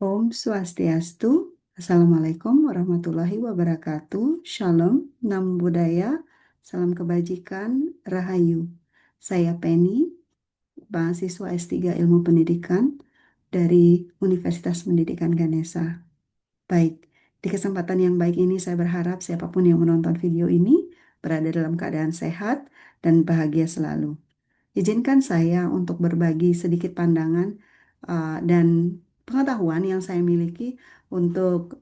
Om Swastiastu, Assalamualaikum warahmatullahi wabarakatuh, Shalom, Nam Budaya, Salam Kebajikan, Rahayu. Saya Penny, mahasiswa S3 Ilmu Pendidikan dari Universitas Pendidikan Ganesha. Baik, di kesempatan yang baik ini saya berharap siapapun yang menonton video ini berada dalam keadaan sehat dan bahagia selalu. Izinkan saya untuk berbagi sedikit pandangan dan pengetahuan yang saya miliki untuk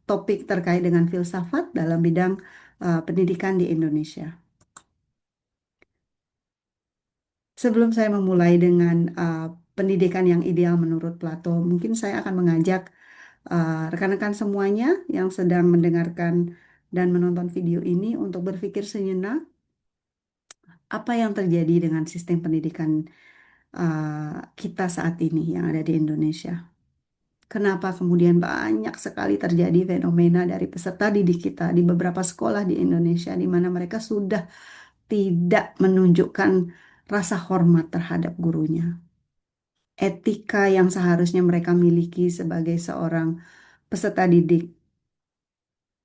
topik terkait dengan filsafat dalam bidang pendidikan di Indonesia. Sebelum saya memulai dengan pendidikan yang ideal menurut Plato, mungkin saya akan mengajak rekan-rekan semuanya yang sedang mendengarkan dan menonton video ini untuk berpikir sejenak apa yang terjadi dengan sistem pendidikan kita saat ini yang ada di Indonesia. Kenapa kemudian banyak sekali terjadi fenomena dari peserta didik kita di beberapa sekolah di Indonesia di mana mereka sudah tidak menunjukkan rasa hormat terhadap gurunya. Etika yang seharusnya mereka miliki sebagai seorang peserta didik.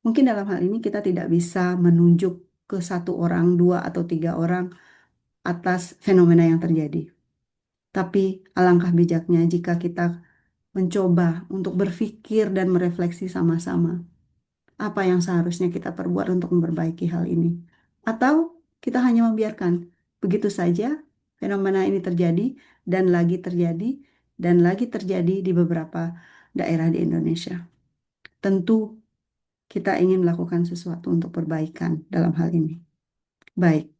Mungkin dalam hal ini kita tidak bisa menunjuk ke satu orang, dua atau tiga orang atas fenomena yang terjadi. Tapi alangkah bijaknya jika kita mencoba untuk berpikir dan merefleksi sama-sama apa yang seharusnya kita perbuat untuk memperbaiki hal ini. Atau kita hanya membiarkan begitu saja fenomena ini terjadi dan lagi terjadi dan lagi terjadi di beberapa daerah di Indonesia. Tentu kita ingin melakukan sesuatu untuk perbaikan dalam hal ini. Baik,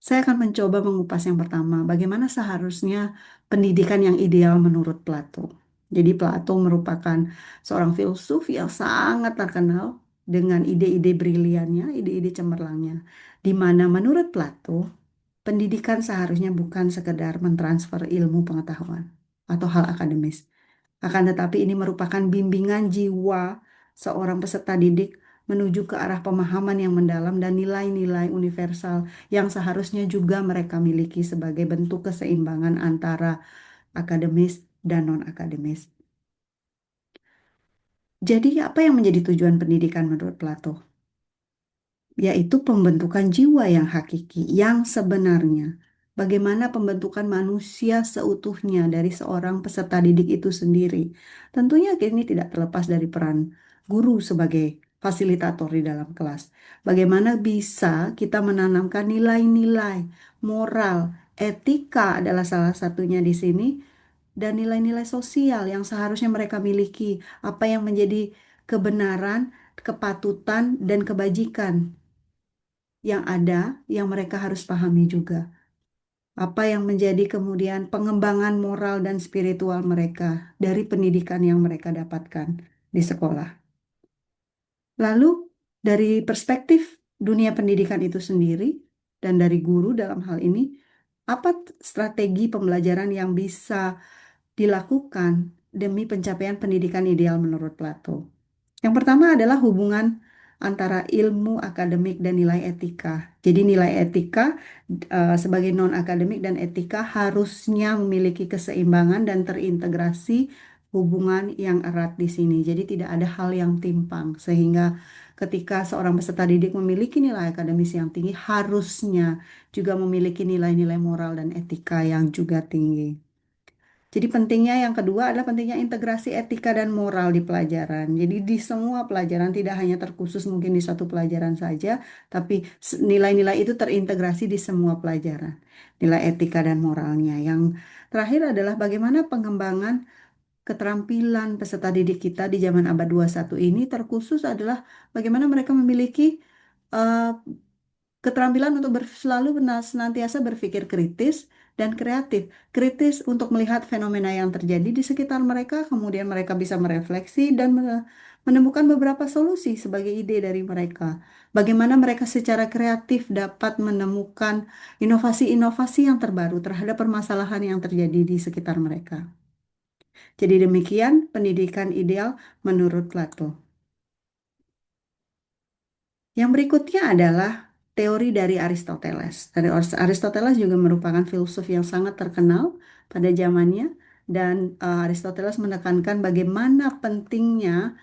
saya akan mencoba mengupas yang pertama, bagaimana seharusnya pendidikan yang ideal menurut Plato. Jadi Plato merupakan seorang filsuf yang sangat terkenal dengan ide-ide briliannya, ide-ide cemerlangnya. Di mana menurut Plato, pendidikan seharusnya bukan sekedar mentransfer ilmu pengetahuan atau hal akademis. Akan tetapi ini merupakan bimbingan jiwa seorang peserta didik menuju ke arah pemahaman yang mendalam dan nilai-nilai universal yang seharusnya juga mereka miliki sebagai bentuk keseimbangan antara akademis dan non-akademis. Jadi apa yang menjadi tujuan pendidikan menurut Plato? Yaitu pembentukan jiwa yang hakiki, yang sebenarnya. Bagaimana pembentukan manusia seutuhnya dari seorang peserta didik itu sendiri. Tentunya ini tidak terlepas dari peran guru sebagai fasilitator di dalam kelas. Bagaimana bisa kita menanamkan nilai-nilai moral, etika adalah salah satunya di sini, dan nilai-nilai sosial yang seharusnya mereka miliki, apa yang menjadi kebenaran, kepatutan, dan kebajikan yang ada yang mereka harus pahami juga. Apa yang menjadi kemudian pengembangan moral dan spiritual mereka dari pendidikan yang mereka dapatkan di sekolah. Lalu dari perspektif dunia pendidikan itu sendiri dan dari guru dalam hal ini, apa strategi pembelajaran yang bisa dilakukan demi pencapaian pendidikan ideal menurut Plato? Yang pertama adalah hubungan antara ilmu akademik dan nilai etika. Jadi nilai etika sebagai non-akademik dan etika harusnya memiliki keseimbangan dan terintegrasi hubungan yang erat di sini. Jadi tidak ada hal yang timpang sehingga ketika seorang peserta didik memiliki nilai akademis yang tinggi harusnya juga memiliki nilai-nilai moral dan etika yang juga tinggi. Jadi pentingnya yang kedua adalah pentingnya integrasi etika dan moral di pelajaran. Jadi di semua pelajaran tidak hanya terkhusus mungkin di satu pelajaran saja, tapi nilai-nilai itu terintegrasi di semua pelajaran. Nilai etika dan moralnya. Yang terakhir adalah bagaimana pengembangan keterampilan peserta didik kita di zaman abad 21 ini terkhusus adalah bagaimana mereka memiliki eh, keterampilan untuk selalu senantiasa berpikir kritis dan kreatif. Kritis untuk melihat fenomena yang terjadi di sekitar mereka, kemudian mereka bisa merefleksi dan menemukan beberapa solusi sebagai ide dari mereka. Bagaimana mereka secara kreatif dapat menemukan inovasi-inovasi yang terbaru terhadap permasalahan yang terjadi di sekitar mereka. Jadi demikian pendidikan ideal menurut Plato. Yang berikutnya adalah teori dari Aristoteles. Dari Aristoteles juga merupakan filsuf yang sangat terkenal pada zamannya. dan Aristoteles menekankan bagaimana pentingnya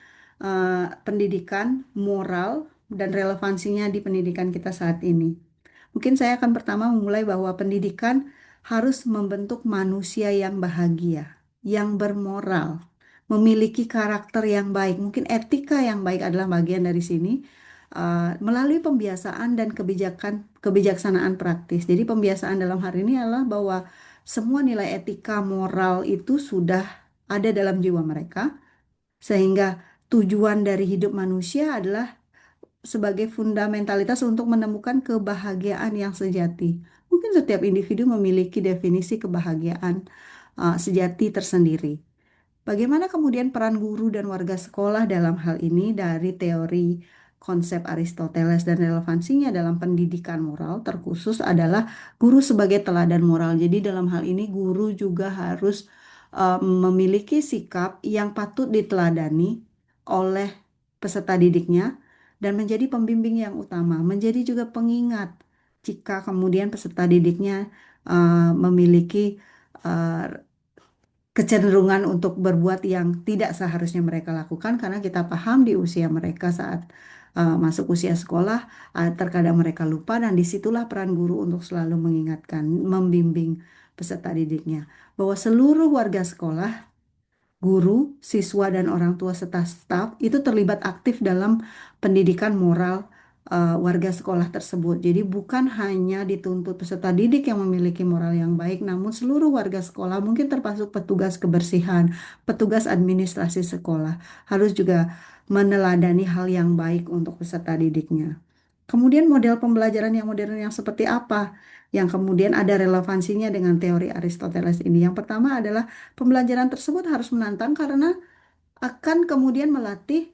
pendidikan moral dan relevansinya di pendidikan kita saat ini. Mungkin saya akan pertama memulai bahwa pendidikan harus membentuk manusia yang bahagia, yang bermoral, memiliki karakter yang baik. Mungkin etika yang baik adalah bagian dari sini. Melalui pembiasaan dan kebijaksanaan praktis. Jadi pembiasaan dalam hal ini adalah bahwa semua nilai etika moral itu sudah ada dalam jiwa mereka, sehingga tujuan dari hidup manusia adalah sebagai fundamentalitas untuk menemukan kebahagiaan yang sejati. Mungkin setiap individu memiliki definisi kebahagiaan sejati tersendiri. Bagaimana kemudian peran guru dan warga sekolah dalam hal ini dari teori konsep Aristoteles dan relevansinya dalam pendidikan moral terkhusus adalah guru sebagai teladan moral. Jadi dalam hal ini guru juga harus memiliki sikap yang patut diteladani oleh peserta didiknya dan menjadi pembimbing yang utama, menjadi juga pengingat jika kemudian peserta didiknya memiliki eh, kecenderungan untuk berbuat yang tidak seharusnya mereka lakukan karena kita paham di usia mereka saat masuk usia sekolah terkadang mereka lupa dan disitulah peran guru untuk selalu mengingatkan, membimbing peserta didiknya bahwa seluruh warga sekolah, guru, siswa, dan orang tua serta staf itu terlibat aktif dalam pendidikan moral warga sekolah tersebut. Jadi bukan hanya dituntut peserta didik yang memiliki moral yang baik, namun seluruh warga sekolah mungkin termasuk petugas kebersihan, petugas administrasi sekolah harus juga meneladani hal yang baik untuk peserta didiknya. Kemudian model pembelajaran yang modern yang seperti apa? Yang kemudian ada relevansinya dengan teori Aristoteles ini. Yang pertama adalah pembelajaran tersebut harus menantang karena akan kemudian melatih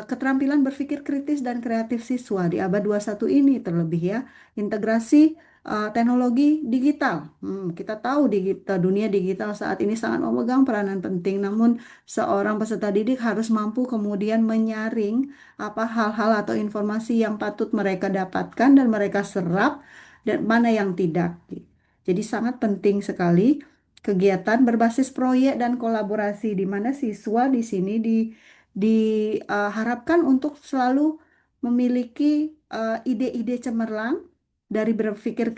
keterampilan berpikir kritis dan kreatif siswa di abad 21 ini terlebih ya. Integrasi teknologi digital. Kita tahu dunia digital saat ini sangat memegang peranan penting, namun seorang peserta didik harus mampu kemudian menyaring apa hal-hal atau informasi yang patut mereka dapatkan dan mereka serap dan mana yang tidak. Jadi sangat penting sekali kegiatan berbasis proyek dan kolaborasi di mana siswa di sini diharapkan untuk selalu memiliki ide-ide cemerlang dari berpikir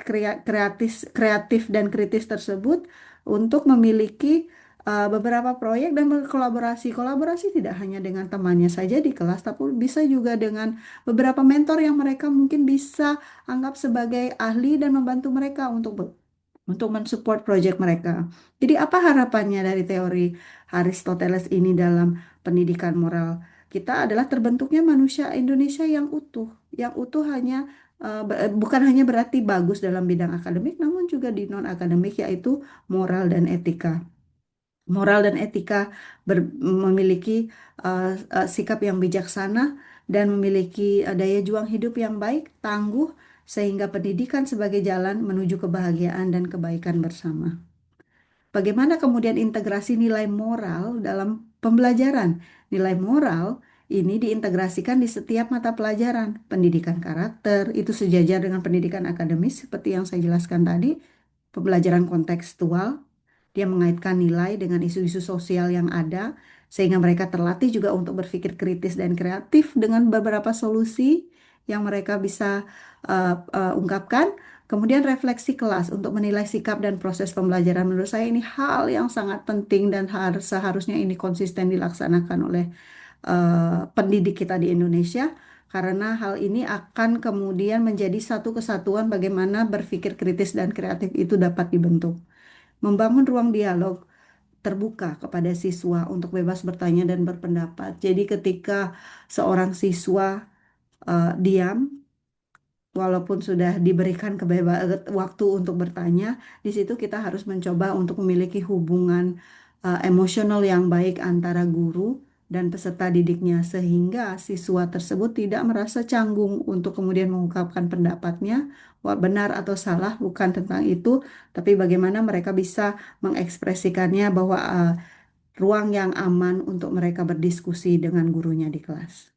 kreatif dan kritis tersebut untuk memiliki beberapa proyek dan berkolaborasi. Kolaborasi tidak hanya dengan temannya saja di kelas, tapi bisa juga dengan beberapa mentor yang mereka mungkin bisa anggap sebagai ahli dan membantu mereka untuk mensupport proyek mereka. Jadi apa harapannya dari teori Aristoteles ini dalam pendidikan moral kita adalah terbentuknya manusia Indonesia yang utuh hanya bukan hanya berarti bagus dalam bidang akademik, namun juga di non akademik yaitu moral dan etika. Moral dan etika memiliki sikap yang bijaksana dan memiliki daya juang hidup yang baik, tangguh, sehingga pendidikan sebagai jalan menuju kebahagiaan dan kebaikan bersama. Bagaimana kemudian integrasi nilai moral dalam pembelajaran? Nilai moral ini diintegrasikan di setiap mata pelajaran. Pendidikan karakter itu sejajar dengan pendidikan akademis seperti yang saya jelaskan tadi. Pembelajaran kontekstual, dia mengaitkan nilai dengan isu-isu sosial yang ada sehingga mereka terlatih juga untuk berpikir kritis dan kreatif dengan beberapa solusi yang mereka bisa ungkapkan. Kemudian refleksi kelas untuk menilai sikap dan proses pembelajaran. Menurut saya ini hal yang sangat penting dan seharusnya ini konsisten dilaksanakan oleh pendidik kita di Indonesia. Karena hal ini akan kemudian menjadi satu kesatuan bagaimana berpikir kritis dan kreatif itu dapat dibentuk. Membangun ruang dialog terbuka kepada siswa untuk bebas bertanya dan berpendapat. Jadi ketika seorang siswa diam, walaupun sudah diberikan waktu untuk bertanya, di situ kita harus mencoba untuk memiliki hubungan emosional yang baik antara guru dan peserta didiknya, sehingga siswa tersebut tidak merasa canggung untuk kemudian mengungkapkan pendapatnya, benar atau salah bukan tentang itu, tapi bagaimana mereka bisa mengekspresikannya bahwa ruang yang aman untuk mereka berdiskusi dengan gurunya di kelas.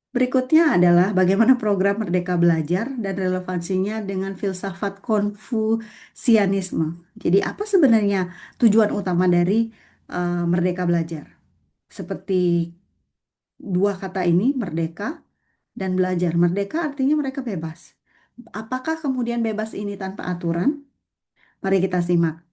Berikutnya adalah bagaimana program Merdeka Belajar dan relevansinya dengan filsafat Konfusianisme. Jadi apa sebenarnya tujuan utama dari Merdeka Belajar? Seperti dua kata ini, merdeka dan belajar. Merdeka artinya mereka bebas. Apakah kemudian bebas ini tanpa aturan? Mari kita simak.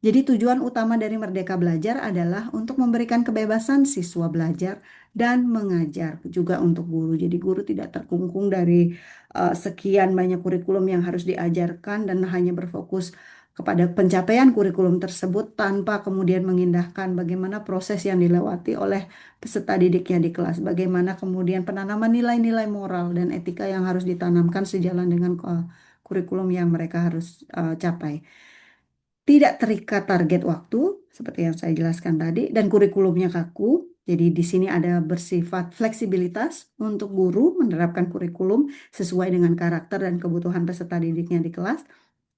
Jadi tujuan utama dari Merdeka Belajar adalah untuk memberikan kebebasan siswa belajar dan mengajar juga untuk guru. Jadi guru tidak terkungkung dari sekian banyak kurikulum yang harus diajarkan dan hanya berfokus kepada pencapaian kurikulum tersebut tanpa kemudian mengindahkan bagaimana proses yang dilewati oleh peserta didiknya di kelas, bagaimana kemudian penanaman nilai-nilai moral dan etika yang harus ditanamkan sejalan dengan kurikulum yang mereka harus capai. Tidak terikat target waktu, seperti yang saya jelaskan tadi, dan kurikulumnya kaku. Jadi di sini ada bersifat fleksibilitas untuk guru menerapkan kurikulum sesuai dengan karakter dan kebutuhan peserta didiknya di kelas,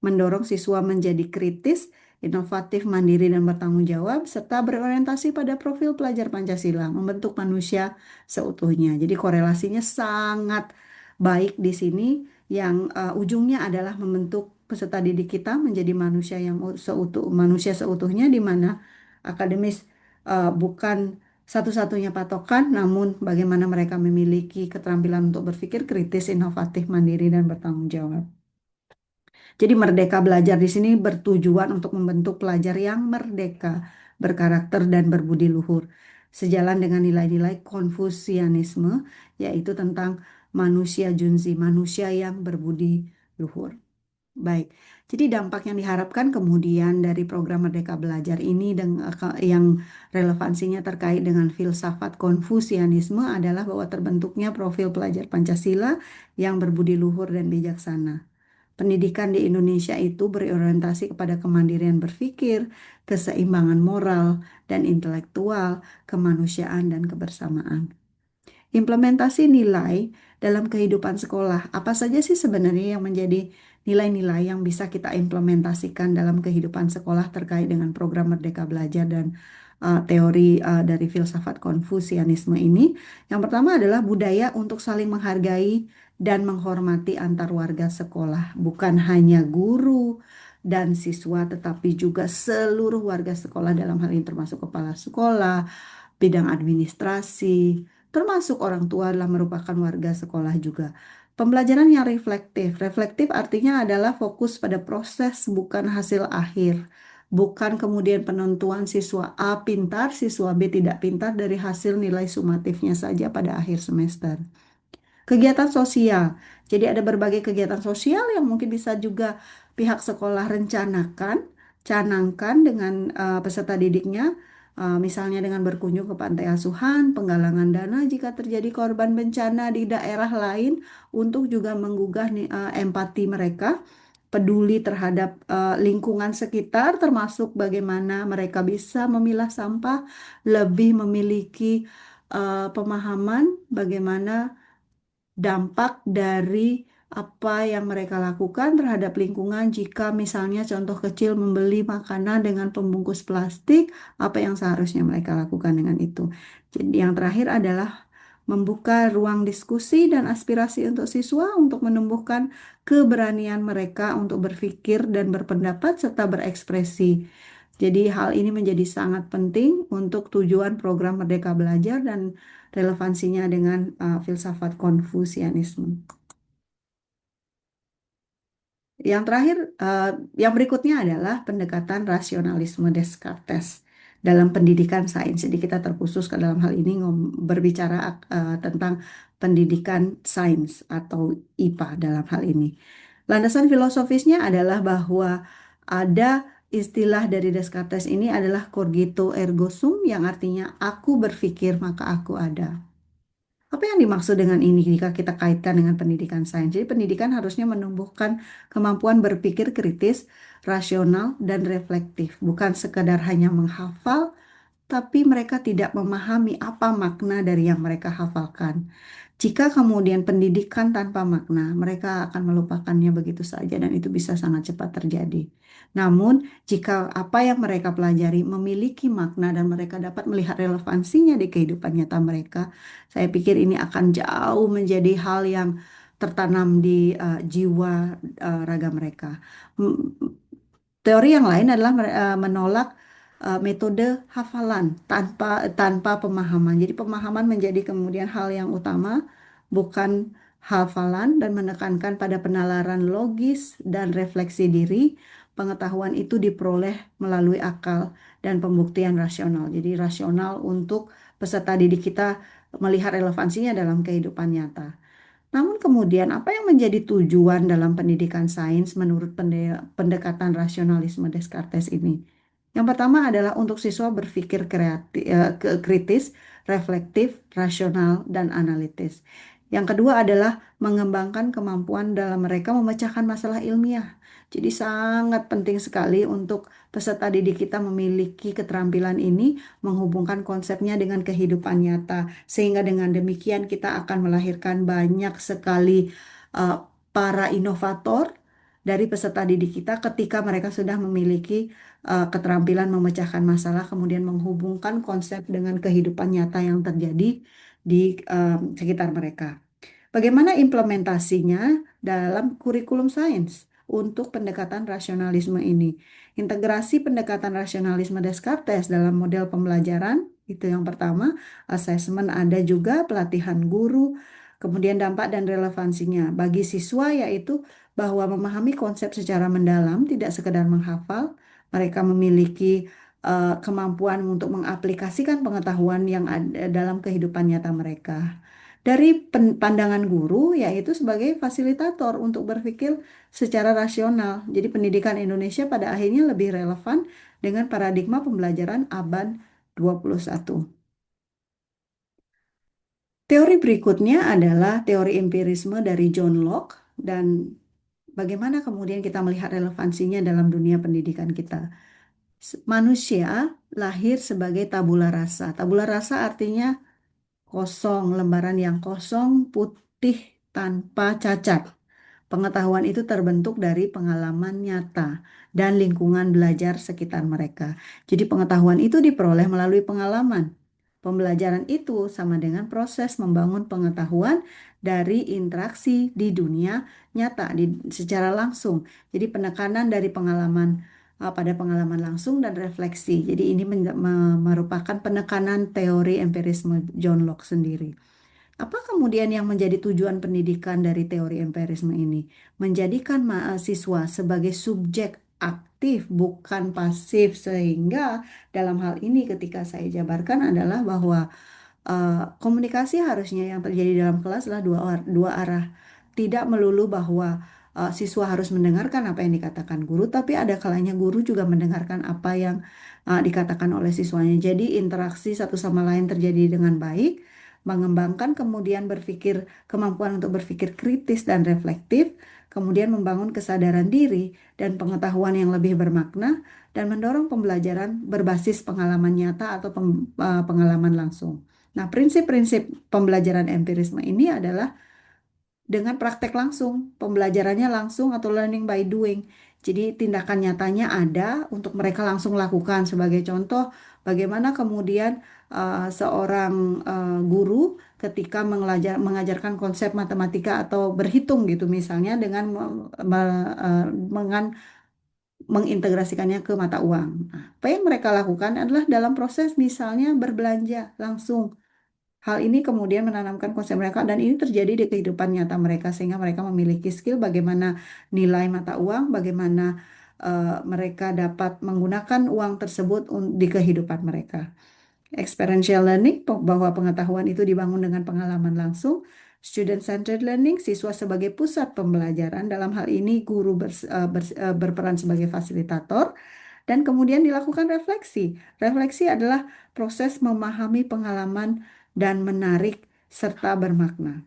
mendorong siswa menjadi kritis, inovatif, mandiri, dan bertanggung jawab, serta berorientasi pada profil pelajar Pancasila, membentuk manusia seutuhnya. Jadi korelasinya sangat baik di sini, yang ujungnya adalah membentuk peserta didik kita menjadi manusia yang manusia seutuhnya, di mana akademis bukan satu-satunya patokan, namun bagaimana mereka memiliki keterampilan untuk berpikir kritis, inovatif, mandiri, dan bertanggung jawab. Jadi Merdeka Belajar di sini bertujuan untuk membentuk pelajar yang merdeka, berkarakter dan berbudi luhur. Sejalan dengan nilai-nilai Konfusianisme, yaitu tentang manusia junzi, manusia yang berbudi luhur. Baik, jadi dampak yang diharapkan kemudian dari program Merdeka Belajar ini yang relevansinya terkait dengan filsafat Konfusianisme adalah bahwa terbentuknya profil pelajar Pancasila yang berbudi luhur dan bijaksana. Pendidikan di Indonesia itu berorientasi kepada kemandirian berpikir, keseimbangan moral dan intelektual, kemanusiaan dan kebersamaan. Implementasi nilai dalam kehidupan sekolah. Apa saja sih sebenarnya yang menjadi nilai-nilai yang bisa kita implementasikan dalam kehidupan sekolah terkait dengan program Merdeka Belajar dan teori dari filsafat Konfusianisme ini? Yang pertama adalah budaya untuk saling menghargai dan menghormati antar warga sekolah, bukan hanya guru dan siswa, tetapi juga seluruh warga sekolah, dalam hal ini termasuk kepala sekolah, bidang administrasi, termasuk orang tua adalah merupakan warga sekolah juga. Pembelajaran yang reflektif. Reflektif artinya adalah fokus pada proses, bukan hasil akhir. Bukan kemudian penentuan siswa A pintar, siswa B tidak pintar dari hasil nilai sumatifnya saja pada akhir semester. Kegiatan sosial. Jadi ada berbagai kegiatan sosial yang mungkin bisa juga pihak sekolah rencanakan, canangkan dengan peserta didiknya, misalnya dengan berkunjung ke pantai asuhan, penggalangan dana jika terjadi korban bencana di daerah lain, untuk juga menggugah empati mereka, peduli terhadap lingkungan sekitar, termasuk bagaimana mereka bisa memilah sampah, lebih memiliki pemahaman bagaimana dampak dari apa yang mereka lakukan terhadap lingkungan jika misalnya contoh kecil membeli makanan dengan pembungkus plastik, apa yang seharusnya mereka lakukan dengan itu. Jadi yang terakhir adalah membuka ruang diskusi dan aspirasi untuk siswa untuk menumbuhkan keberanian mereka untuk berpikir dan berpendapat serta berekspresi. Jadi hal ini menjadi sangat penting untuk tujuan program Merdeka Belajar dan relevansinya dengan filsafat Konfusianisme. Yang terakhir, yang berikutnya adalah pendekatan rasionalisme Descartes dalam pendidikan sains. Jadi kita terkhusus ke dalam hal ini berbicara tentang pendidikan sains atau IPA dalam hal ini. Landasan filosofisnya adalah bahwa ada istilah dari Descartes ini adalah cogito ergo sum, yang artinya aku berpikir maka aku ada. Apa yang dimaksud dengan ini jika kita kaitkan dengan pendidikan sains? Jadi pendidikan harusnya menumbuhkan kemampuan berpikir kritis, rasional, dan reflektif. Bukan sekedar hanya menghafal, tapi mereka tidak memahami apa makna dari yang mereka hafalkan. Jika kemudian pendidikan tanpa makna, mereka akan melupakannya begitu saja dan itu bisa sangat cepat terjadi. Namun, jika apa yang mereka pelajari memiliki makna dan mereka dapat melihat relevansinya di kehidupan nyata mereka, saya pikir ini akan jauh menjadi hal yang tertanam di jiwa raga mereka. M- Teori yang lain adalah menolak metode hafalan tanpa pemahaman. Jadi pemahaman menjadi kemudian hal yang utama, bukan hafalan dan menekankan pada penalaran logis dan refleksi diri. Pengetahuan itu diperoleh melalui akal dan pembuktian rasional. Jadi rasional untuk peserta didik kita melihat relevansinya dalam kehidupan nyata. Namun kemudian apa yang menjadi tujuan dalam pendidikan sains menurut pendekatan rasionalisme Descartes ini? Yang pertama adalah untuk siswa berpikir kritis, reflektif, rasional, dan analitis. Yang kedua adalah mengembangkan kemampuan dalam mereka memecahkan masalah ilmiah. Jadi sangat penting sekali untuk peserta didik kita memiliki keterampilan ini, menghubungkan konsepnya dengan kehidupan nyata. Sehingga dengan demikian kita akan melahirkan banyak sekali uh, para inovator dari peserta didik kita ketika mereka sudah memiliki keterampilan memecahkan masalah, kemudian menghubungkan konsep dengan kehidupan nyata yang terjadi di sekitar mereka. Bagaimana implementasinya dalam kurikulum sains untuk pendekatan rasionalisme ini? Integrasi pendekatan rasionalisme Descartes dalam model pembelajaran, itu yang pertama. Asesmen ada juga, pelatihan guru, kemudian dampak dan relevansinya bagi siswa, yaitu bahwa memahami konsep secara mendalam, tidak sekedar menghafal. Mereka memiliki kemampuan untuk mengaplikasikan pengetahuan yang ada dalam kehidupan nyata mereka. Dari pandangan guru, yaitu sebagai fasilitator untuk berpikir secara rasional. Jadi pendidikan Indonesia pada akhirnya lebih relevan dengan paradigma pembelajaran abad 21. Teori berikutnya adalah teori empirisme dari John Locke dan bagaimana kemudian kita melihat relevansinya dalam dunia pendidikan kita. Manusia lahir sebagai tabula rasa. Tabula rasa artinya kosong, lembaran yang kosong, putih, tanpa cacat. Pengetahuan itu terbentuk dari pengalaman nyata dan lingkungan belajar sekitar mereka. Jadi pengetahuan itu diperoleh melalui pengalaman. Pembelajaran itu sama dengan proses membangun pengetahuan dari interaksi di dunia nyata secara langsung. Jadi penekanan dari pengalaman pada pengalaman langsung dan refleksi. Jadi ini merupakan penekanan teori empirisme John Locke sendiri. Apa kemudian yang menjadi tujuan pendidikan dari teori empirisme ini? Menjadikan mahasiswa sebagai subjek aktif, bukan pasif, sehingga dalam hal ini ketika saya jabarkan adalah bahwa komunikasi harusnya yang terjadi dalam kelas adalah dua arah. Tidak melulu bahwa siswa harus mendengarkan apa yang dikatakan guru, tapi ada kalanya guru juga mendengarkan apa yang dikatakan oleh siswanya. Jadi interaksi satu sama lain terjadi dengan baik, mengembangkan kemudian kemampuan untuk berpikir kritis dan reflektif, kemudian membangun kesadaran diri dan pengetahuan yang lebih bermakna, dan mendorong pembelajaran berbasis pengalaman nyata atau pengalaman langsung. Nah, prinsip-prinsip pembelajaran empirisme ini adalah dengan praktek langsung, pembelajarannya langsung atau learning by doing. Jadi tindakan nyatanya ada untuk mereka langsung lakukan. Sebagai contoh, bagaimana kemudian seorang guru ketika mengajarkan konsep matematika atau berhitung gitu misalnya dengan mengintegrasikannya ke mata uang. Nah, apa yang mereka lakukan adalah dalam proses misalnya berbelanja langsung. Hal ini kemudian menanamkan konsep mereka dan ini terjadi di kehidupan nyata mereka sehingga mereka memiliki skill bagaimana nilai mata uang, bagaimana mereka dapat menggunakan uang tersebut di kehidupan mereka. Experiential learning bahwa pengetahuan itu dibangun dengan pengalaman langsung. Student-centered learning, siswa sebagai pusat pembelajaran. Dalam hal ini guru berperan sebagai fasilitator. Dan kemudian dilakukan refleksi. Refleksi adalah proses memahami pengalaman dan menarik serta bermakna.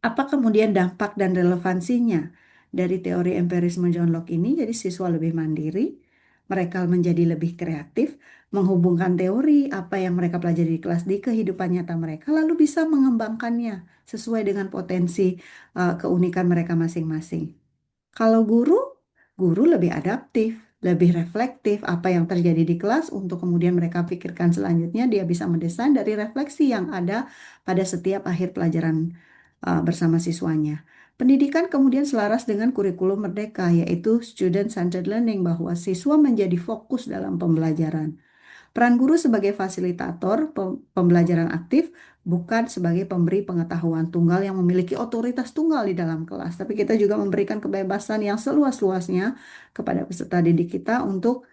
Apa kemudian dampak dan relevansinya dari teori empirisme John Locke ini? Jadi siswa lebih mandiri, mereka menjadi lebih kreatif, menghubungkan teori apa yang mereka pelajari di kelas di kehidupan nyata mereka, lalu bisa mengembangkannya sesuai dengan potensi keunikan mereka masing-masing. Kalau guru lebih adaptif, lebih reflektif apa yang terjadi di kelas untuk kemudian mereka pikirkan selanjutnya dia bisa mendesain dari refleksi yang ada pada setiap akhir pelajaran bersama siswanya. Pendidikan kemudian selaras dengan kurikulum merdeka yaitu student-centered learning bahwa siswa menjadi fokus dalam pembelajaran. Peran guru sebagai fasilitator pembelajaran aktif bukan sebagai pemberi pengetahuan tunggal yang memiliki otoritas tunggal di dalam kelas, tapi kita juga memberikan kebebasan yang seluas-luasnya kepada peserta didik kita untuk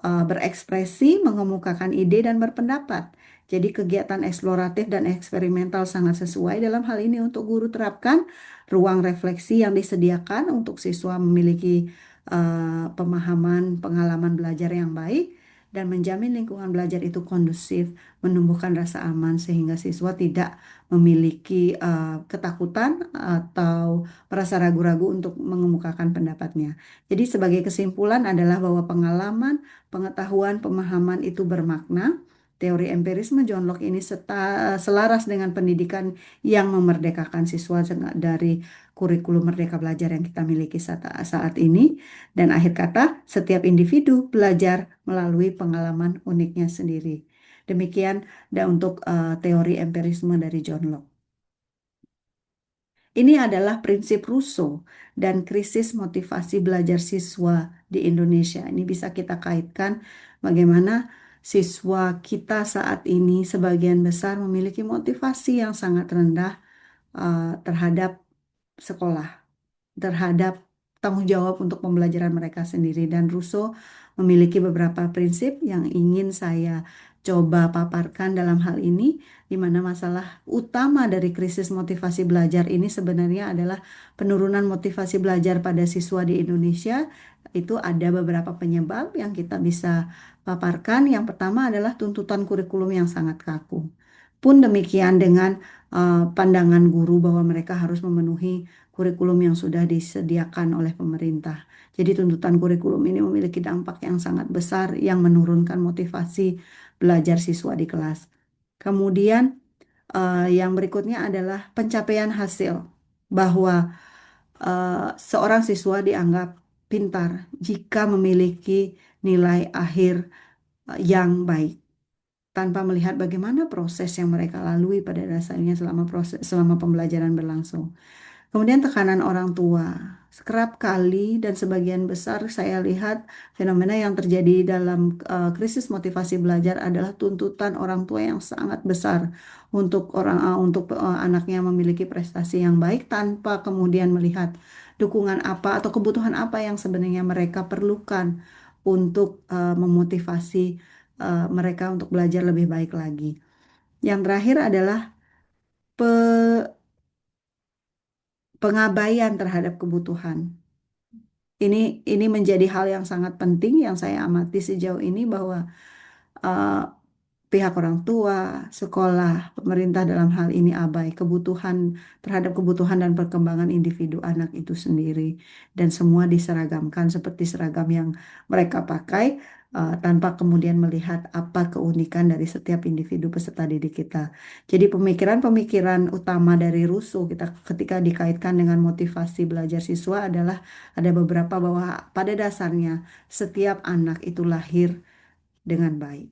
berekspresi, mengemukakan ide dan berpendapat. Jadi kegiatan eksploratif dan eksperimental sangat sesuai dalam hal ini untuk guru terapkan ruang refleksi yang disediakan untuk siswa memiliki pemahaman pengalaman belajar yang baik dan menjamin lingkungan belajar itu kondusif, menumbuhkan rasa aman sehingga siswa tidak memiliki ketakutan atau merasa ragu-ragu untuk mengemukakan pendapatnya. Jadi sebagai kesimpulan adalah bahwa pengalaman, pengetahuan, pemahaman itu bermakna. Teori empirisme John Locke ini selaras dengan pendidikan yang memerdekakan siswa dari kurikulum Merdeka Belajar yang kita miliki saat ini. Dan akhir kata, setiap individu belajar melalui pengalaman uniknya sendiri. Demikian dan untuk teori empirisme dari John Locke. Ini adalah prinsip Rousseau dan krisis motivasi belajar siswa di Indonesia. Ini bisa kita kaitkan bagaimana siswa kita saat ini sebagian besar memiliki motivasi yang sangat rendah terhadap sekolah, terhadap tanggung jawab untuk pembelajaran mereka sendiri. Dan Rousseau memiliki beberapa prinsip yang ingin saya coba paparkan dalam hal ini, di mana masalah utama dari krisis motivasi belajar ini sebenarnya adalah penurunan motivasi belajar pada siswa di Indonesia. Itu ada beberapa penyebab yang kita bisa paparkan. Yang pertama adalah tuntutan kurikulum yang sangat kaku. Pun demikian dengan pandangan guru bahwa mereka harus memenuhi kurikulum yang sudah disediakan oleh pemerintah. Jadi tuntutan kurikulum ini memiliki dampak yang sangat besar yang menurunkan motivasi belajar siswa di kelas. Kemudian yang berikutnya adalah pencapaian hasil bahwa seorang siswa dianggap pintar jika memiliki nilai akhir yang baik tanpa melihat bagaimana proses yang mereka lalui pada dasarnya selama pembelajaran berlangsung. Kemudian tekanan orang tua. Kerap kali dan sebagian besar saya lihat fenomena yang terjadi dalam krisis motivasi belajar adalah tuntutan orang tua yang sangat besar untuk anaknya memiliki prestasi yang baik tanpa kemudian melihat dukungan apa atau kebutuhan apa yang sebenarnya mereka perlukan untuk memotivasi mereka untuk belajar lebih baik lagi. Yang terakhir adalah pe- pengabaian terhadap kebutuhan. Ini ini menjadi hal yang sangat penting yang saya amati sejauh ini bahwa eh, pihak orang tua, sekolah, pemerintah dalam hal ini abai terhadap kebutuhan dan perkembangan individu anak itu sendiri dan semua diseragamkan seperti seragam yang mereka pakai tanpa kemudian melihat apa keunikan dari setiap individu peserta didik kita. Jadi pemikiran-pemikiran utama dari Rousseau kita ketika dikaitkan dengan motivasi belajar siswa adalah ada beberapa bahwa pada dasarnya setiap anak itu lahir dengan baik.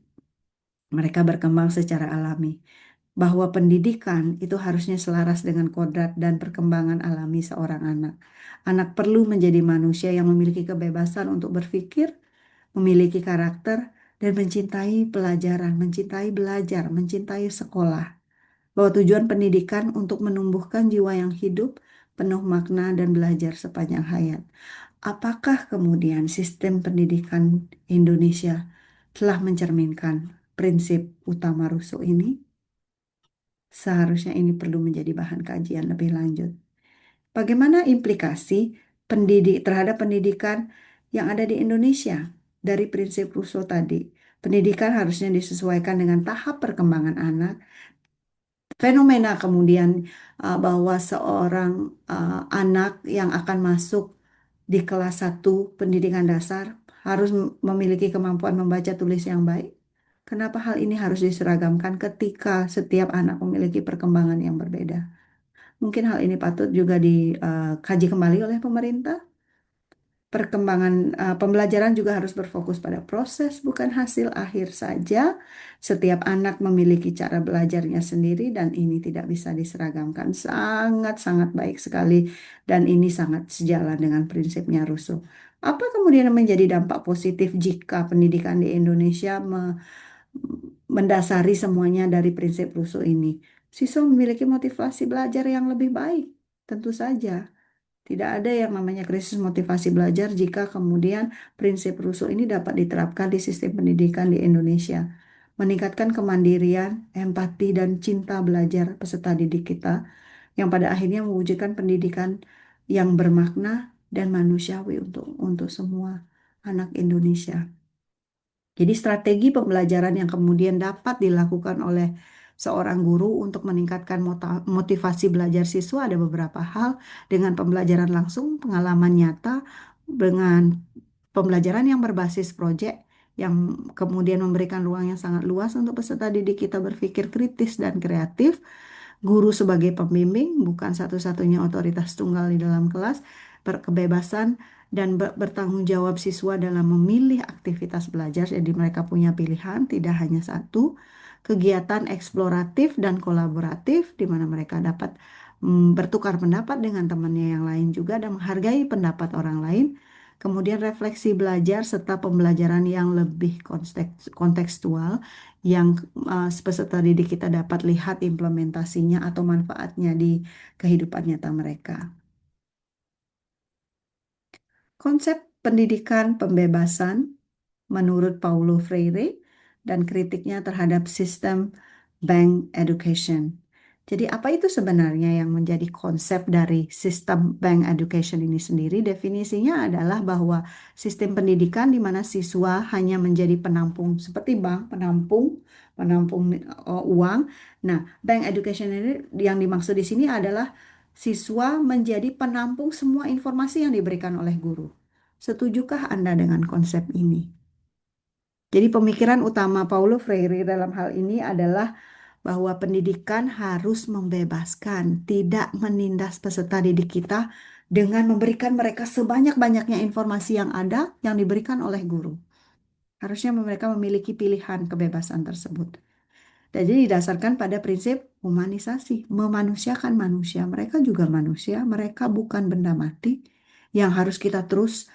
Mereka berkembang secara alami, bahwa pendidikan itu harusnya selaras dengan kodrat dan perkembangan alami seorang anak. Anak perlu menjadi manusia yang memiliki kebebasan untuk berpikir, memiliki karakter, dan mencintai pelajaran, mencintai belajar, mencintai sekolah. Bahwa tujuan pendidikan untuk menumbuhkan jiwa yang hidup, penuh makna, dan belajar sepanjang hayat. Apakah kemudian sistem pendidikan Indonesia telah mencerminkan prinsip utama Rousseau ini? Seharusnya ini perlu menjadi bahan kajian lebih lanjut. Bagaimana implikasi terhadap pendidikan yang ada di Indonesia dari prinsip Rousseau tadi? Pendidikan harusnya disesuaikan dengan tahap perkembangan anak. Fenomena kemudian bahwa seorang anak yang akan masuk di kelas 1 pendidikan dasar harus memiliki kemampuan membaca tulis yang baik. Kenapa hal ini harus diseragamkan ketika setiap anak memiliki perkembangan yang berbeda? Mungkin hal ini patut juga dikaji kembali oleh pemerintah. Perkembangan pembelajaran juga harus berfokus pada proses, bukan hasil akhir saja. Setiap anak memiliki cara belajarnya sendiri, dan ini tidak bisa diseragamkan. Sangat-sangat baik sekali, dan ini sangat sejalan dengan prinsipnya Rousseau. Apa kemudian yang menjadi dampak positif jika pendidikan di Indonesia mendasari semuanya dari prinsip Rousseau ini? Siswa memiliki motivasi belajar yang lebih baik, tentu saja. Tidak ada yang namanya krisis motivasi belajar jika kemudian prinsip Rousseau ini dapat diterapkan di sistem pendidikan di Indonesia. Meningkatkan kemandirian, empati, dan cinta belajar peserta didik kita yang pada akhirnya mewujudkan pendidikan yang bermakna dan manusiawi untuk semua anak Indonesia. Jadi strategi pembelajaran yang kemudian dapat dilakukan oleh seorang guru untuk meningkatkan motivasi belajar siswa ada beberapa hal, dengan pembelajaran langsung, pengalaman nyata, dengan pembelajaran yang berbasis proyek yang kemudian memberikan ruang yang sangat luas untuk peserta didik kita berpikir kritis dan kreatif. Guru sebagai pembimbing, bukan satu-satunya otoritas tunggal di dalam kelas, berkebebasan dan bertanggung jawab siswa dalam memilih aktivitas belajar. Jadi mereka punya pilihan, tidak hanya satu. Kegiatan eksploratif dan kolaboratif, di mana mereka dapat bertukar pendapat dengan temannya yang lain juga dan menghargai pendapat orang lain. Kemudian refleksi belajar serta pembelajaran yang lebih kontekstual, yang peserta didik kita dapat lihat implementasinya atau manfaatnya di kehidupan nyata mereka. Konsep pendidikan pembebasan menurut Paulo Freire dan kritiknya terhadap sistem bank education. Jadi apa itu sebenarnya yang menjadi konsep dari sistem bank education ini sendiri? Definisinya adalah bahwa sistem pendidikan di mana siswa hanya menjadi penampung seperti bank, penampung uang. Nah, bank education ini yang dimaksud di sini adalah siswa menjadi penampung semua informasi yang diberikan oleh guru. Setujukah Anda dengan konsep ini? Jadi pemikiran utama Paulo Freire dalam hal ini adalah bahwa pendidikan harus membebaskan, tidak menindas peserta didik kita dengan memberikan mereka sebanyak-banyaknya informasi yang ada yang diberikan oleh guru. Harusnya mereka memiliki pilihan kebebasan tersebut. Jadi didasarkan pada prinsip humanisasi, memanusiakan manusia. Mereka juga manusia, mereka bukan benda mati yang harus kita terus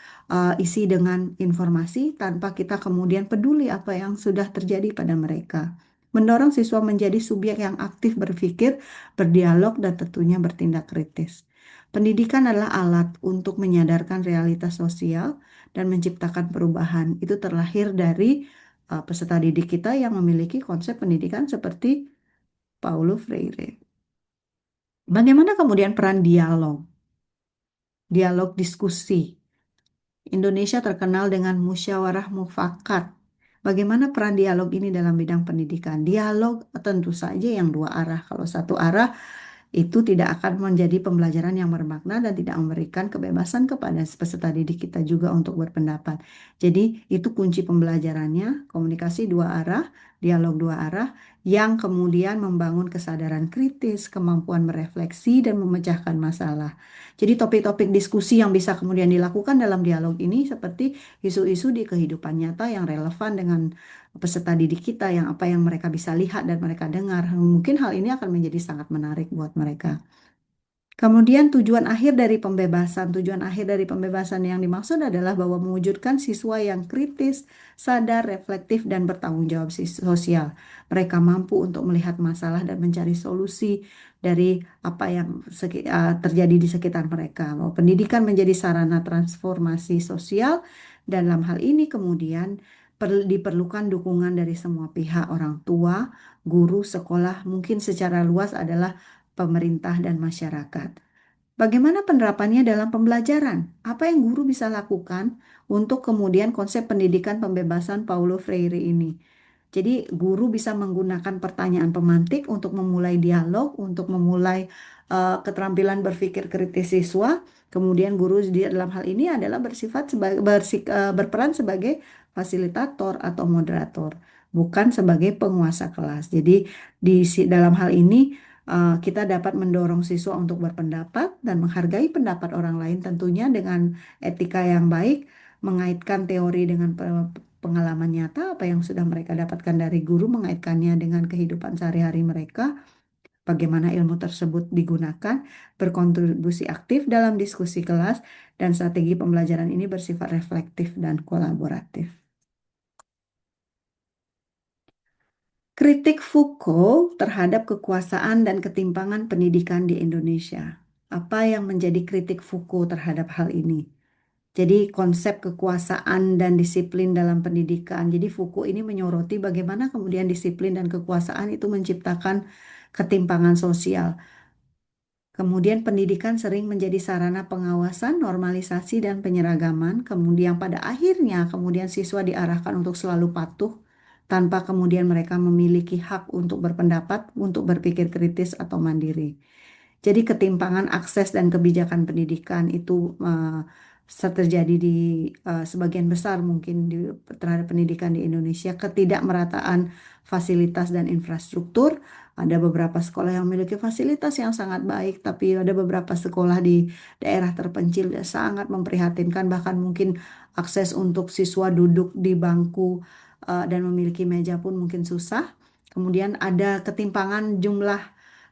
isi dengan informasi tanpa kita kemudian peduli apa yang sudah terjadi pada mereka. Mendorong siswa menjadi subjek yang aktif berpikir, berdialog, dan tentunya bertindak kritis. Pendidikan adalah alat untuk menyadarkan realitas sosial dan menciptakan perubahan. Itu terlahir dari peserta didik kita yang memiliki konsep pendidikan seperti Paulo Freire. Bagaimana kemudian peran dialog, dialog diskusi? Indonesia terkenal dengan musyawarah mufakat. Bagaimana peran dialog ini dalam bidang pendidikan? Dialog tentu saja yang dua arah. Kalau satu arah, itu tidak akan menjadi pembelajaran yang bermakna dan tidak memberikan kebebasan kepada peserta didik kita juga untuk berpendapat. Jadi itu kunci pembelajarannya, komunikasi dua arah, dialog dua arah, yang kemudian membangun kesadaran kritis, kemampuan merefleksi, dan memecahkan masalah. Jadi topik-topik diskusi yang bisa kemudian dilakukan dalam dialog ini seperti isu-isu di kehidupan nyata yang relevan dengan peserta didik kita, yang apa yang mereka bisa lihat dan mereka dengar. Mungkin hal ini akan menjadi sangat menarik buat mereka. Kemudian tujuan akhir dari pembebasan yang dimaksud adalah bahwa mewujudkan siswa yang kritis, sadar, reflektif, dan bertanggung jawab sosial. Mereka mampu untuk melihat masalah dan mencari solusi dari apa yang terjadi di sekitar mereka. Bahwa pendidikan menjadi sarana transformasi sosial. Dalam hal ini kemudian diperlukan dukungan dari semua pihak, orang tua, guru, sekolah, mungkin secara luas adalah pemerintah dan masyarakat. Bagaimana penerapannya dalam pembelajaran? Apa yang guru bisa lakukan untuk kemudian konsep pendidikan pembebasan Paulo Freire ini? Jadi guru bisa menggunakan pertanyaan pemantik untuk memulai dialog, untuk memulai keterampilan berpikir kritis siswa. Kemudian guru di dalam hal ini adalah berperan sebagai fasilitator atau moderator, bukan sebagai penguasa kelas. Jadi dalam hal ini Kita dapat mendorong siswa untuk berpendapat dan menghargai pendapat orang lain tentunya dengan etika yang baik, mengaitkan teori dengan pengalaman nyata, apa yang sudah mereka dapatkan dari guru, mengaitkannya dengan kehidupan sehari-hari mereka, bagaimana ilmu tersebut digunakan, berkontribusi aktif dalam diskusi kelas, dan strategi pembelajaran ini bersifat reflektif dan kolaboratif. Kritik Foucault terhadap kekuasaan dan ketimpangan pendidikan di Indonesia. Apa yang menjadi kritik Foucault terhadap hal ini? Jadi konsep kekuasaan dan disiplin dalam pendidikan. Jadi Foucault ini menyoroti bagaimana kemudian disiplin dan kekuasaan itu menciptakan ketimpangan sosial. Kemudian pendidikan sering menjadi sarana pengawasan, normalisasi, dan penyeragaman. Kemudian pada akhirnya kemudian siswa diarahkan untuk selalu patuh tanpa kemudian mereka memiliki hak untuk berpendapat, untuk berpikir kritis atau mandiri. Jadi ketimpangan akses dan kebijakan pendidikan itu terjadi di sebagian besar mungkin terhadap pendidikan di Indonesia, ketidakmerataan fasilitas dan infrastruktur. Ada beberapa sekolah yang memiliki fasilitas yang sangat baik, tapi ada beberapa sekolah di daerah terpencil yang sangat memprihatinkan, bahkan mungkin akses untuk siswa duduk di bangku dan memiliki meja pun mungkin susah. Kemudian ada ketimpangan jumlah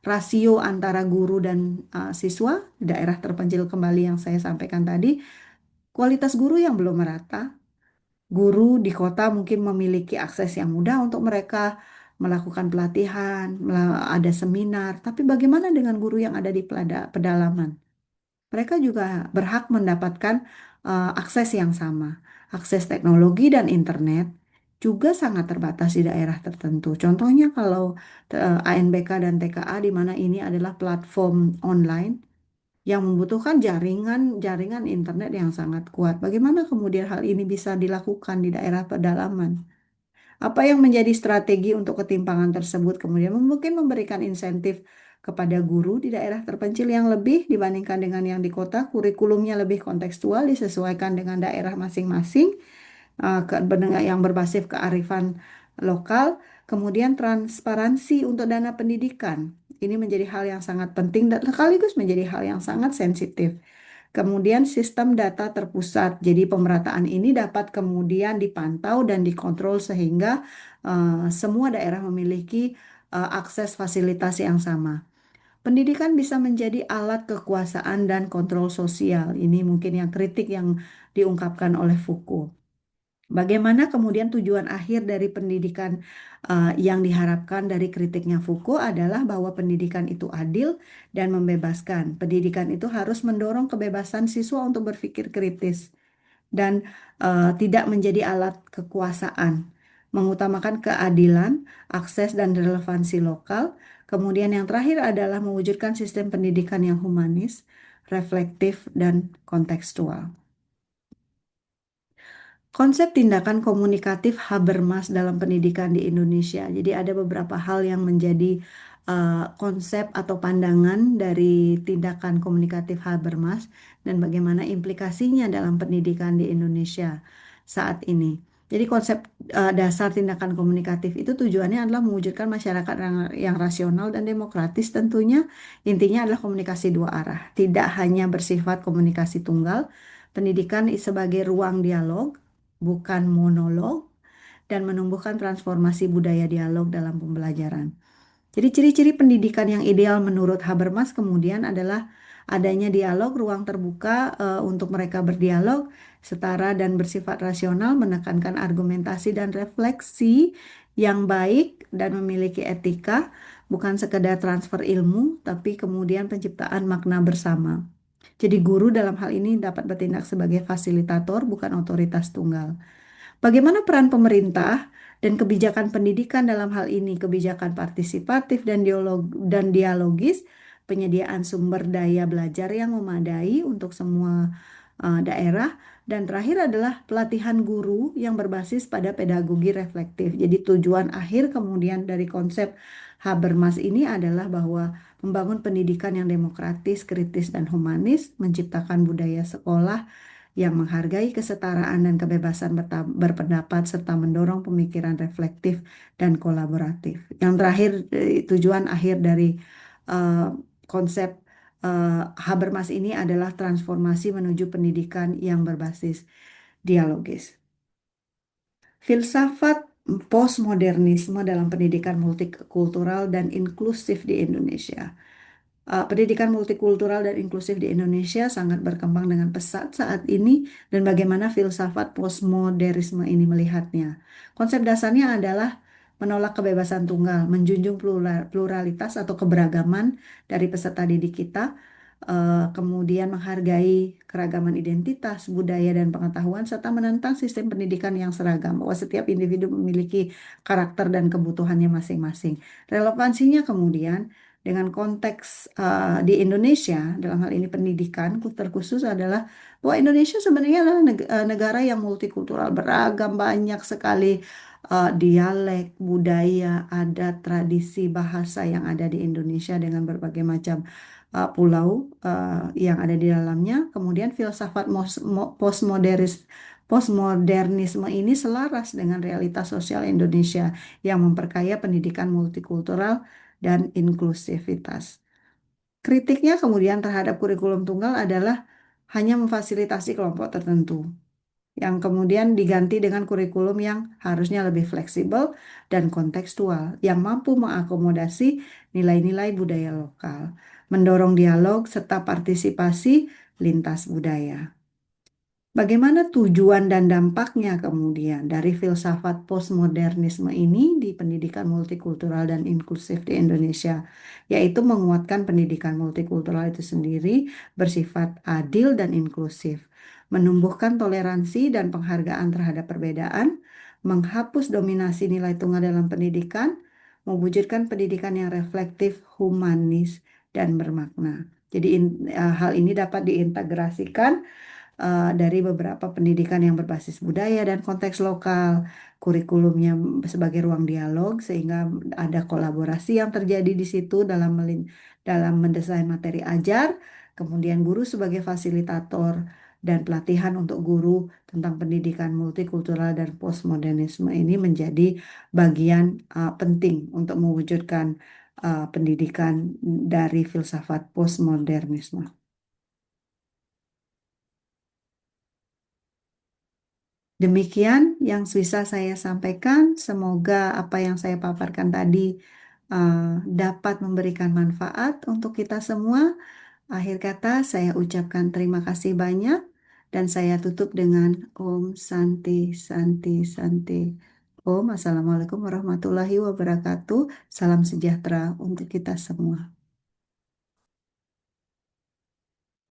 rasio antara guru dan siswa di daerah terpencil kembali yang saya sampaikan tadi, kualitas guru yang belum merata. Guru di kota mungkin memiliki akses yang mudah untuk mereka melakukan pelatihan, ada seminar, tapi bagaimana dengan guru yang ada di pedalaman? Mereka juga berhak mendapatkan akses yang sama. Akses teknologi dan internet juga sangat terbatas di daerah tertentu. Contohnya kalau ANBK dan TKA di mana ini adalah platform online yang membutuhkan jaringan internet yang sangat kuat. Bagaimana kemudian hal ini bisa dilakukan di daerah pedalaman? Apa yang menjadi strategi untuk ketimpangan tersebut? Kemudian mungkin memberikan insentif kepada guru di daerah terpencil yang lebih dibandingkan dengan yang di kota, kurikulumnya lebih kontekstual, disesuaikan dengan daerah masing-masing, yang berbasis kearifan lokal, kemudian transparansi untuk dana pendidikan. Ini menjadi hal yang sangat penting dan sekaligus menjadi hal yang sangat sensitif. Kemudian sistem data terpusat, jadi pemerataan ini dapat kemudian dipantau dan dikontrol sehingga semua daerah memiliki akses fasilitas yang sama. Pendidikan bisa menjadi alat kekuasaan dan kontrol sosial. Ini mungkin yang kritik yang diungkapkan oleh Foucault. Bagaimana kemudian tujuan akhir dari pendidikan yang diharapkan dari kritiknya Foucault adalah bahwa pendidikan itu adil dan membebaskan. Pendidikan itu harus mendorong kebebasan siswa untuk berpikir kritis dan tidak menjadi alat kekuasaan, mengutamakan keadilan, akses dan relevansi lokal. Kemudian yang terakhir adalah mewujudkan sistem pendidikan yang humanis, reflektif, dan kontekstual. Konsep tindakan komunikatif Habermas dalam pendidikan di Indonesia. Jadi ada beberapa hal yang menjadi konsep atau pandangan dari tindakan komunikatif Habermas dan bagaimana implikasinya dalam pendidikan di Indonesia saat ini. Jadi konsep dasar tindakan komunikatif itu tujuannya adalah mewujudkan masyarakat yang rasional dan demokratis tentunya. Intinya adalah komunikasi dua arah, tidak hanya bersifat komunikasi tunggal. Pendidikan sebagai ruang dialog bukan monolog, dan menumbuhkan transformasi budaya dialog dalam pembelajaran. Jadi ciri-ciri pendidikan yang ideal menurut Habermas kemudian adalah adanya dialog, ruang terbuka untuk mereka berdialog, setara dan bersifat rasional, menekankan argumentasi dan refleksi yang baik dan memiliki etika, bukan sekedar transfer ilmu, tapi kemudian penciptaan makna bersama. Jadi guru dalam hal ini dapat bertindak sebagai fasilitator, bukan otoritas tunggal. Bagaimana peran pemerintah dan kebijakan pendidikan dalam hal ini? Kebijakan partisipatif dan dialogis, penyediaan sumber daya belajar yang memadai untuk semua daerah, dan terakhir adalah pelatihan guru yang berbasis pada pedagogi reflektif. Jadi tujuan akhir kemudian dari konsep Habermas ini adalah bahwa membangun pendidikan yang demokratis, kritis, dan humanis, menciptakan budaya sekolah yang menghargai kesetaraan dan kebebasan berpendapat serta mendorong pemikiran reflektif dan kolaboratif. Yang terakhir, tujuan akhir dari eh, konsep Habermas ini adalah transformasi menuju pendidikan yang berbasis dialogis. Filsafat postmodernisme dalam pendidikan multikultural dan inklusif di Indonesia. Pendidikan multikultural dan inklusif di Indonesia sangat berkembang dengan pesat saat ini dan bagaimana filsafat postmodernisme ini melihatnya. Konsep dasarnya adalah menolak kebebasan tunggal, menjunjung pluralitas atau keberagaman dari peserta didik kita, kemudian menghargai keragaman identitas, budaya, dan pengetahuan, serta menentang sistem pendidikan yang seragam, bahwa setiap individu memiliki karakter dan kebutuhannya masing-masing. Relevansinya kemudian dengan konteks di Indonesia, dalam hal ini pendidikan terkhusus adalah bahwa Indonesia sebenarnya adalah negara yang multikultural, beragam, banyak sekali dialek, budaya, adat, tradisi, bahasa yang ada di Indonesia dengan berbagai macam pulau yang ada di dalamnya. Kemudian filsafat postmodernisme ini selaras dengan realitas sosial Indonesia yang memperkaya pendidikan multikultural dan inklusivitas. Kritiknya kemudian terhadap kurikulum tunggal adalah hanya memfasilitasi kelompok tertentu, yang kemudian diganti dengan kurikulum yang harusnya lebih fleksibel dan kontekstual, yang mampu mengakomodasi nilai-nilai budaya lokal, mendorong dialog serta partisipasi lintas budaya. Bagaimana tujuan dan dampaknya kemudian dari filsafat postmodernisme ini di pendidikan multikultural dan inklusif di Indonesia, yaitu menguatkan pendidikan multikultural itu sendiri bersifat adil dan inklusif, menumbuhkan toleransi dan penghargaan terhadap perbedaan, menghapus dominasi nilai tunggal dalam pendidikan, mewujudkan pendidikan yang reflektif, humanis, dan bermakna. Jadi hal ini dapat diintegrasikan dari beberapa pendidikan yang berbasis budaya dan konteks lokal, kurikulumnya sebagai ruang dialog sehingga ada kolaborasi yang terjadi di situ dalam mendesain materi ajar, kemudian guru sebagai fasilitator dan pelatihan untuk guru tentang pendidikan multikultural dan postmodernisme ini menjadi bagian penting untuk mewujudkan pendidikan dari filsafat postmodernisme. Demikian yang bisa saya sampaikan. Semoga apa yang saya paparkan tadi uh, dapat memberikan manfaat untuk kita semua. Akhir kata, saya ucapkan terima kasih banyak dan saya tutup dengan Om Santi Santi Santi. Om, Assalamualaikum warahmatullahi wabarakatuh. Salam sejahtera untuk kita semua.